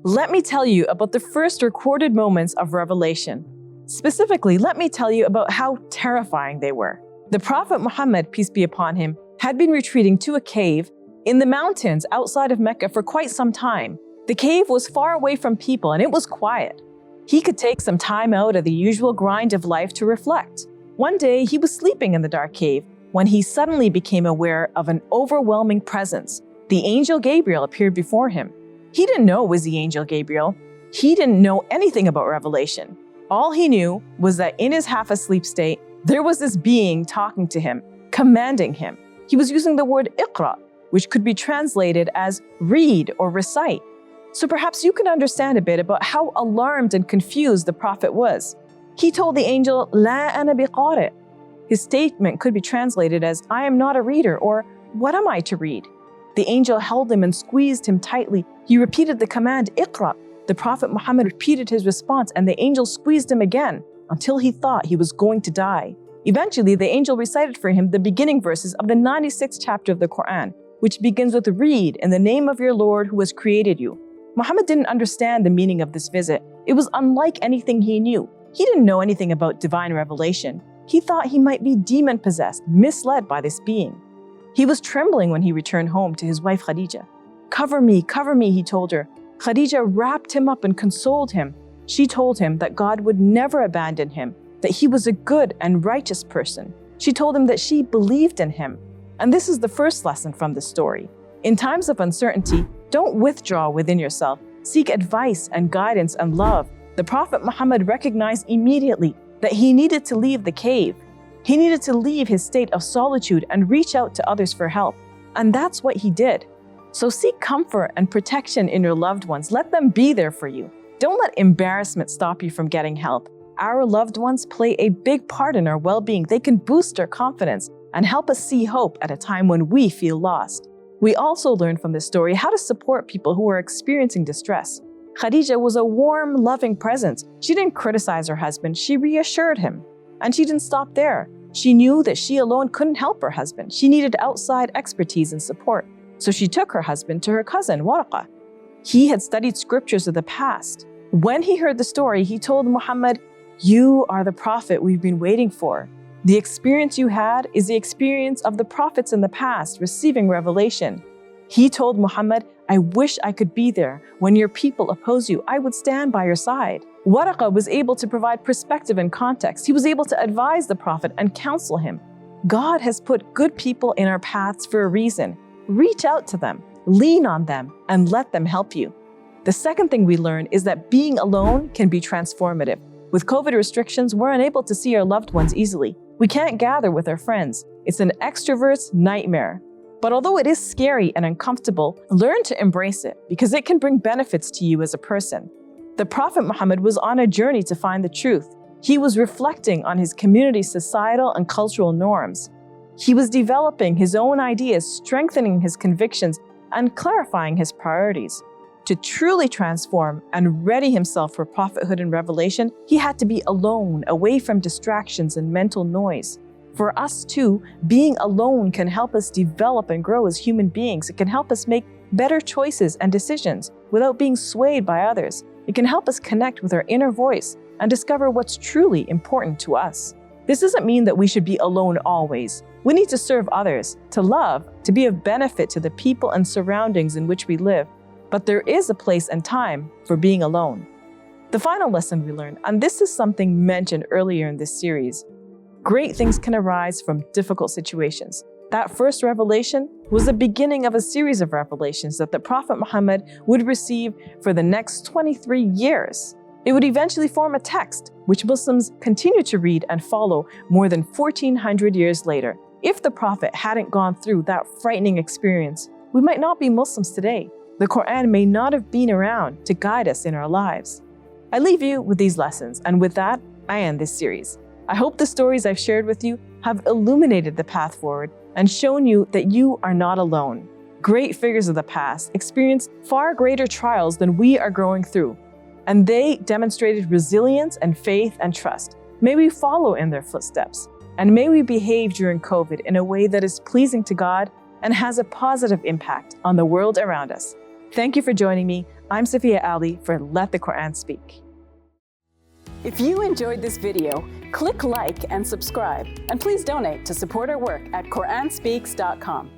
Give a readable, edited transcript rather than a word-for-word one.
Let me tell you about the first recorded moments of revelation. Specifically, let me tell you about how terrifying they were. The Prophet Muhammad, peace be upon him, had been retreating to a cave in the mountains outside of Mecca for quite some time. The cave was far away from people and it was quiet. He could take some time out of the usual grind of life to reflect. One day, he was sleeping in the dark cave when he suddenly became aware of an overwhelming presence. The angel Gabriel appeared before him. He didn't know it was the angel Gabriel. He didn't know anything about revelation. All he knew was that in his half-asleep state, there was this being talking to him, commanding him. He was using the word iqra, which could be translated as read or recite. So perhaps you can understand a bit about how alarmed and confused the Prophet was. He told the angel, La ana biqari'. His statement could be translated as, I am not a reader, or what am I to read? The angel held him and squeezed him tightly. He repeated the command, Iqra. The Prophet Muhammad repeated his response and the angel squeezed him again until he thought he was going to die. Eventually, the angel recited for him the beginning verses of the 96th chapter of the Quran, which begins with, Read in the name of your Lord who has created you. Muhammad didn't understand the meaning of this visit. It was unlike anything he knew. He didn't know anything about divine revelation. He thought he might be demon-possessed, misled by this being. He was trembling when he returned home to his wife Khadija. Cover me, he told her. Khadija wrapped him up and consoled him. She told him that God would never abandon him, that he was a good and righteous person. She told him that she believed in him. And this is the first lesson from the story. In times of uncertainty, don't withdraw within yourself. Seek advice and guidance and love. The Prophet Muhammad recognized immediately that he needed to leave the cave. He needed to leave his state of solitude and reach out to others for help. And that's what he did. So seek comfort and protection in your loved ones. Let them be there for you. Don't let embarrassment stop you from getting help. Our loved ones play a big part in our well-being. They can boost our confidence and help us see hope at a time when we feel lost. We also learn from this story how to support people who are experiencing distress. Khadija was a warm, loving presence. She didn't criticize her husband. She reassured him. And she didn't stop there. She knew that she alone couldn't help her husband. She needed outside expertise and support. So she took her husband to her cousin, Waraqah. He had studied scriptures of the past. When he heard the story, he told Muhammad, You are the prophet we've been waiting for. The experience you had is the experience of the prophets in the past receiving revelation. He told Muhammad, I wish I could be there. When your people oppose you, I would stand by your side. Waraqah was able to provide perspective and context. He was able to advise the Prophet and counsel him. God has put good people in our paths for a reason. Reach out to them, lean on them, and let them help you. The second thing we learn is that being alone can be transformative. With COVID restrictions, we're unable to see our loved ones easily. We can't gather with our friends. It's an extrovert's nightmare. But although it is scary and uncomfortable, learn to embrace it because it can bring benefits to you as a person. The Prophet Muhammad was on a journey to find the truth. He was reflecting on his community's societal and cultural norms. He was developing his own ideas, strengthening his convictions, and clarifying his priorities. To truly transform and ready himself for prophethood and revelation, he had to be alone, away from distractions and mental noise. For us too, being alone can help us develop and grow as human beings. It can help us make better choices and decisions without being swayed by others. It can help us connect with our inner voice and discover what's truly important to us. This doesn't mean that we should be alone always. We need to serve others, to love, to be of benefit to the people and surroundings in which we live. But there is a place and time for being alone. The final lesson we learn, and this is something mentioned earlier in this series, great things can arise from difficult situations. That first revelation was the beginning of a series of revelations that the Prophet Muhammad would receive for the next 23 years. It would eventually form a text, which Muslims continue to read and follow more than 1400 years later. If the Prophet hadn't gone through that frightening experience, we might not be Muslims today. The Quran may not have been around to guide us in our lives. I leave you with these lessons, and with that, I end this series. I hope the stories I've shared with you have illuminated the path forward and shown you that you are not alone. Great figures of the past experienced far greater trials than we are going through, and they demonstrated resilience and faith and trust. May we follow in their footsteps, and may we behave during COVID in a way that is pleasing to God and has a positive impact on the world around us. Thank you for joining me. I'm Safiyyah Ally for Let the Quran Speak. If you enjoyed this video, click like and subscribe, and please donate to support our work at QuranSpeaks.com.